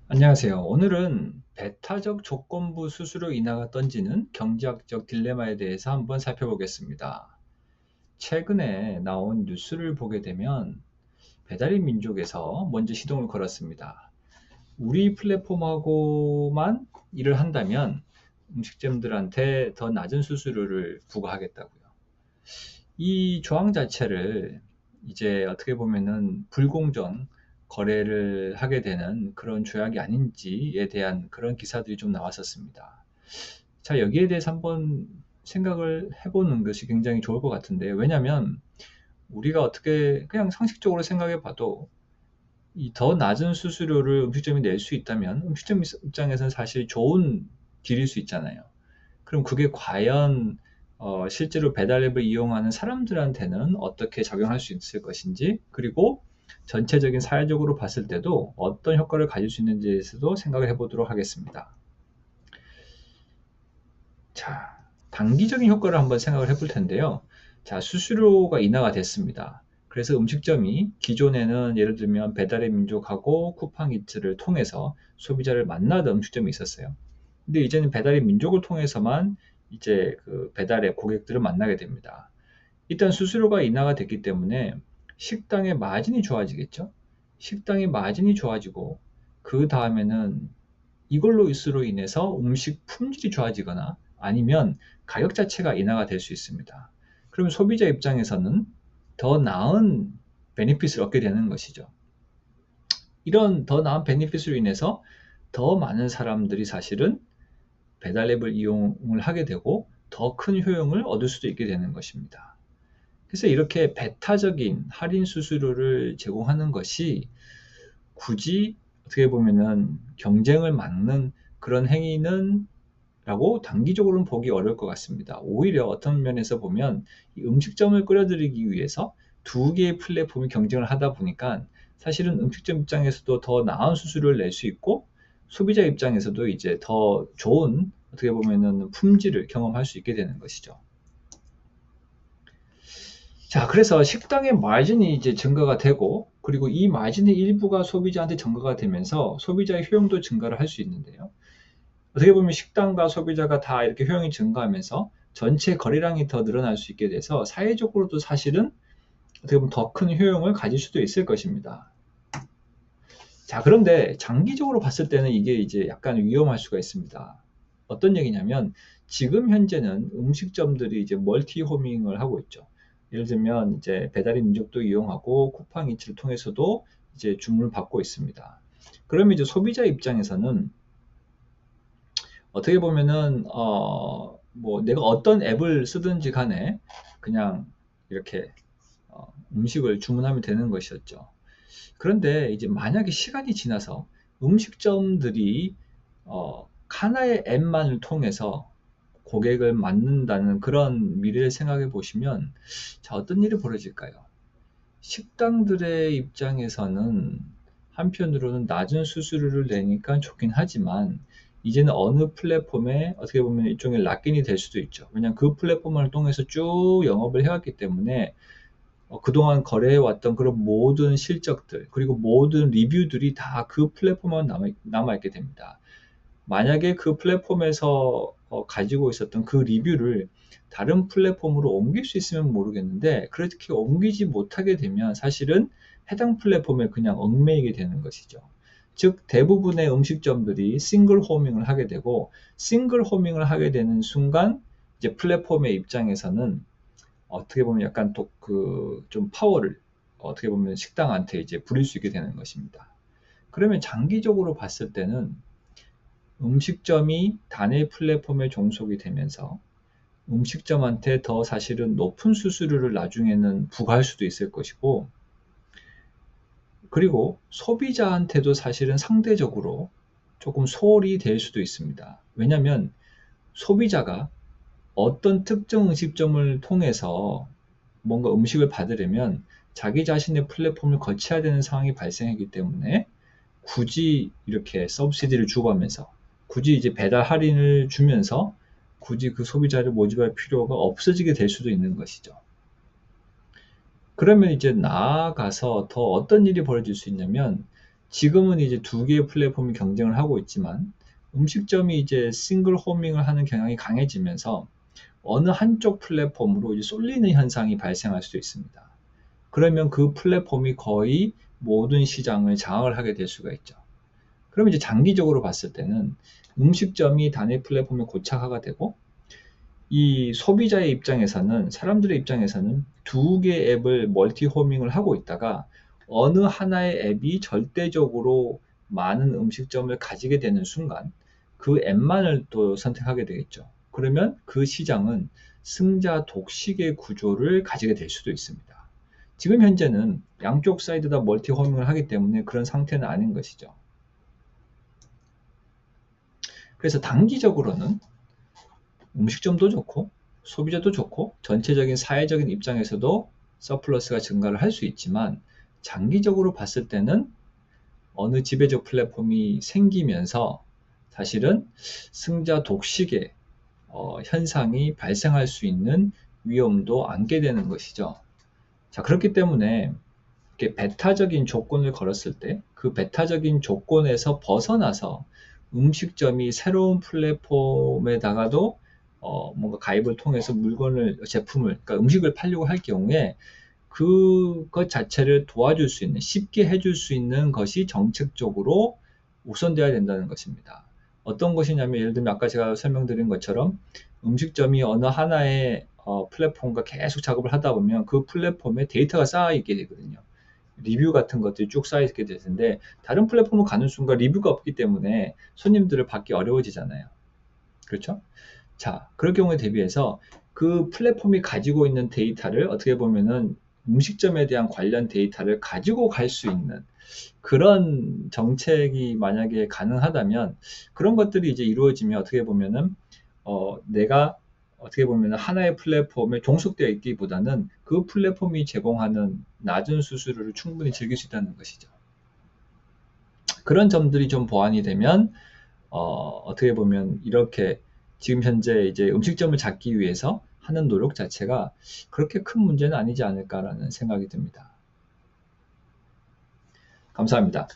안녕하세요. 오늘은 배타적 조건부 수수료 인하가 던지는 경제학적 딜레마에 대해서 한번 살펴보겠습니다. 최근에 나온 뉴스를 보게 되면 배달의 민족에서 먼저 시동을 걸었습니다. 우리 플랫폼하고만 일을 한다면 음식점들한테 더 낮은 수수료를 부과하겠다고요. 이 조항 자체를 이제 어떻게 보면은 불공정 거래를 하게 되는 그런 조약이 아닌지에 대한 그런 기사들이 좀 나왔었습니다. 자, 여기에 대해서 한번 생각을 해보는 것이 굉장히 좋을 것 같은데, 왜냐면 우리가 어떻게 그냥 상식적으로 생각해 봐도 이 더 낮은 수수료를 음식점이 낼 수 있다면 음식점 입장에서는 사실 좋은 딜일 수 있잖아요. 그럼 그게 과연 실제로 배달앱을 이용하는 사람들한테는 어떻게 적용할 수 있을 것인지, 그리고 전체적인 사회적으로 봤을 때도 어떤 효과를 가질 수 있는지에 대해서도 생각을 해보도록 하겠습니다. 자, 단기적인 효과를 한번 생각을 해볼 텐데요. 자, 수수료가 인하가 됐습니다. 그래서 음식점이 기존에는 예를 들면 배달의 민족하고 쿠팡이츠를 통해서 소비자를 만나던 음식점이 있었어요. 근데 이제는 배달의 민족을 통해서만 이제 그 배달의 고객들을 만나게 됩니다. 일단 수수료가 인하가 됐기 때문에 식당의 마진이 좋아지겠죠? 식당의 마진이 좋아지고 그 다음에는 이걸로 인해서 음식 품질이 좋아지거나 아니면 가격 자체가 인하가 될 수 있습니다. 그러면 소비자 입장에서는 더 나은 베네핏을 얻게 되는 것이죠. 이런 더 나은 베네핏으로 인해서 더 많은 사람들이 사실은 배달앱을 이용을 하게 되고 더 큰 효용을 얻을 수도 있게 되는 것입니다. 그래서 이렇게 배타적인 할인 수수료를 제공하는 것이 굳이 어떻게 보면은 경쟁을 막는 그런 행위는 라고 단기적으로는 보기 어려울 것 같습니다. 오히려 어떤 면에서 보면 이 음식점을 끌어들이기 위해서 두 개의 플랫폼이 경쟁을 하다 보니까 사실은 음식점 입장에서도 더 나은 수수료를 낼 수 있고 소비자 입장에서도 이제 더 좋은 어떻게 보면은 품질을 경험할 수 있게 되는 것이죠. 자, 그래서 식당의 마진이 이제 증가가 되고, 그리고 이 마진의 일부가 소비자한테 증가가 되면서 소비자의 효용도 증가를 할 수 있는데요. 어떻게 보면 식당과 소비자가 다 이렇게 효용이 증가하면서 전체 거래량이 더 늘어날 수 있게 돼서 사회적으로도 사실은 어떻게 보면 더 큰 효용을 가질 수도 있을 것입니다. 자, 그런데 장기적으로 봤을 때는 이게 이제 약간 위험할 수가 있습니다. 어떤 얘기냐면 지금 현재는 음식점들이 이제 멀티 호밍을 하고 있죠. 예를 들면 이제 배달의 민족도 이용하고 쿠팡이츠를 통해서도 이제 주문을 받고 있습니다. 그러면 이제 소비자 입장에서는 어떻게 보면은 뭐 내가 어떤 앱을 쓰든지 간에 그냥 이렇게 음식을 주문하면 되는 것이었죠. 그런데 이제 만약에 시간이 지나서 음식점들이 하나의 앱만을 통해서 고객을 만든다는 그런 미래를 생각해 보시면 자, 어떤 일이 벌어질까요? 식당들의 입장에서는 한편으로는 낮은 수수료를 내니까 좋긴 하지만 이제는 어느 플랫폼에 어떻게 보면 일종의 락인이 될 수도 있죠. 왜냐하면 그 플랫폼을 통해서 쭉 영업을 해왔기 때문에 그동안 거래해왔던 그런 모든 실적들 그리고 모든 리뷰들이 다 그 플랫폼에 남아있게 됩니다. 만약에 그 플랫폼에서 가지고 있었던 그 리뷰를 다른 플랫폼으로 옮길 수 있으면 모르겠는데 그렇게 옮기지 못하게 되면 사실은 해당 플랫폼에 그냥 얽매이게 되는 것이죠. 즉 대부분의 음식점들이 싱글 호밍을 하게 되고 싱글 호밍을 하게 되는 순간 이제 플랫폼의 입장에서는 어떻게 보면 약간 좀 파워를 어떻게 보면 식당한테 이제 부릴 수 있게 되는 것입니다. 그러면 장기적으로 봤을 때는 음식점이 단일 플랫폼에 종속이 되면서 음식점한테 더 사실은 높은 수수료를 나중에는 부과할 수도 있을 것이고, 그리고 소비자한테도 사실은 상대적으로 조금 소홀히 될 수도 있습니다. 왜냐하면 소비자가 어떤 특정 음식점을 통해서 뭔가 음식을 받으려면 자기 자신의 플랫폼을 거쳐야 되는 상황이 발생하기 때문에 굳이 이렇게 서브시디를 주고 하면서 굳이 이제 배달 할인을 주면서 굳이 그 소비자를 모집할 필요가 없어지게 될 수도 있는 것이죠. 그러면 이제 나아가서 더 어떤 일이 벌어질 수 있냐면 지금은 이제 두 개의 플랫폼이 경쟁을 하고 있지만 음식점이 이제 싱글 호밍을 하는 경향이 강해지면서 어느 한쪽 플랫폼으로 이제 쏠리는 현상이 발생할 수도 있습니다. 그러면 그 플랫폼이 거의 모든 시장을 장악을 하게 될 수가 있죠. 그럼 이제 장기적으로 봤을 때는 음식점이 단일 플랫폼에 고착화가 되고 이 소비자의 입장에서는 사람들의 입장에서는 두 개의 앱을 멀티 호밍을 하고 있다가 어느 하나의 앱이 절대적으로 많은 음식점을 가지게 되는 순간 그 앱만을 또 선택하게 되겠죠. 그러면 그 시장은 승자 독식의 구조를 가지게 될 수도 있습니다. 지금 현재는 양쪽 사이드 다 멀티 호밍을 하기 때문에 그런 상태는 아닌 것이죠. 그래서 단기적으로는 음식점도 좋고 소비자도 좋고 전체적인 사회적인 입장에서도 서플러스가 증가를 할 수 있지만 장기적으로 봤을 때는 어느 지배적 플랫폼이 생기면서 사실은 승자 독식의 현상이 발생할 수 있는 위험도 안게 되는 것이죠. 자, 그렇기 때문에 이렇게 배타적인 조건을 걸었을 때 그 배타적인 조건에서 벗어나서 음식점이 새로운 플랫폼에다가도 뭔가 가입을 통해서 제품을, 그러니까 음식을 팔려고 할 경우에 그것 자체를 도와줄 수 있는, 쉽게 해줄 수 있는 것이 정책적으로 우선되어야 된다는 것입니다. 어떤 것이냐면 예를 들면 아까 제가 설명드린 것처럼 음식점이 어느 하나의 플랫폼과 계속 작업을 하다 보면 그 플랫폼에 데이터가 쌓여있게 되거든요. 리뷰 같은 것들이 쭉 쌓여있게 될 텐데 다른 플랫폼을 가는 순간 리뷰가 없기 때문에 손님들을 받기 어려워지잖아요. 그렇죠? 자, 그럴 경우에 대비해서 그 플랫폼이 가지고 있는 데이터를 어떻게 보면은 음식점에 대한 관련 데이터를 가지고 갈 수 있는 그런 정책이 만약에 가능하다면 그런 것들이 이제 이루어지면 어떻게 보면은 내가 어떻게 보면 하나의 플랫폼에 종속되어 있기보다는 그 플랫폼이 제공하는 낮은 수수료를 충분히 즐길 수 있다는 것이죠. 그런 점들이 좀 보완이 되면 어떻게 보면 이렇게 지금 현재 이제 음식점을 잡기 위해서 하는 노력 자체가 그렇게 큰 문제는 아니지 않을까라는 생각이 듭니다. 감사합니다.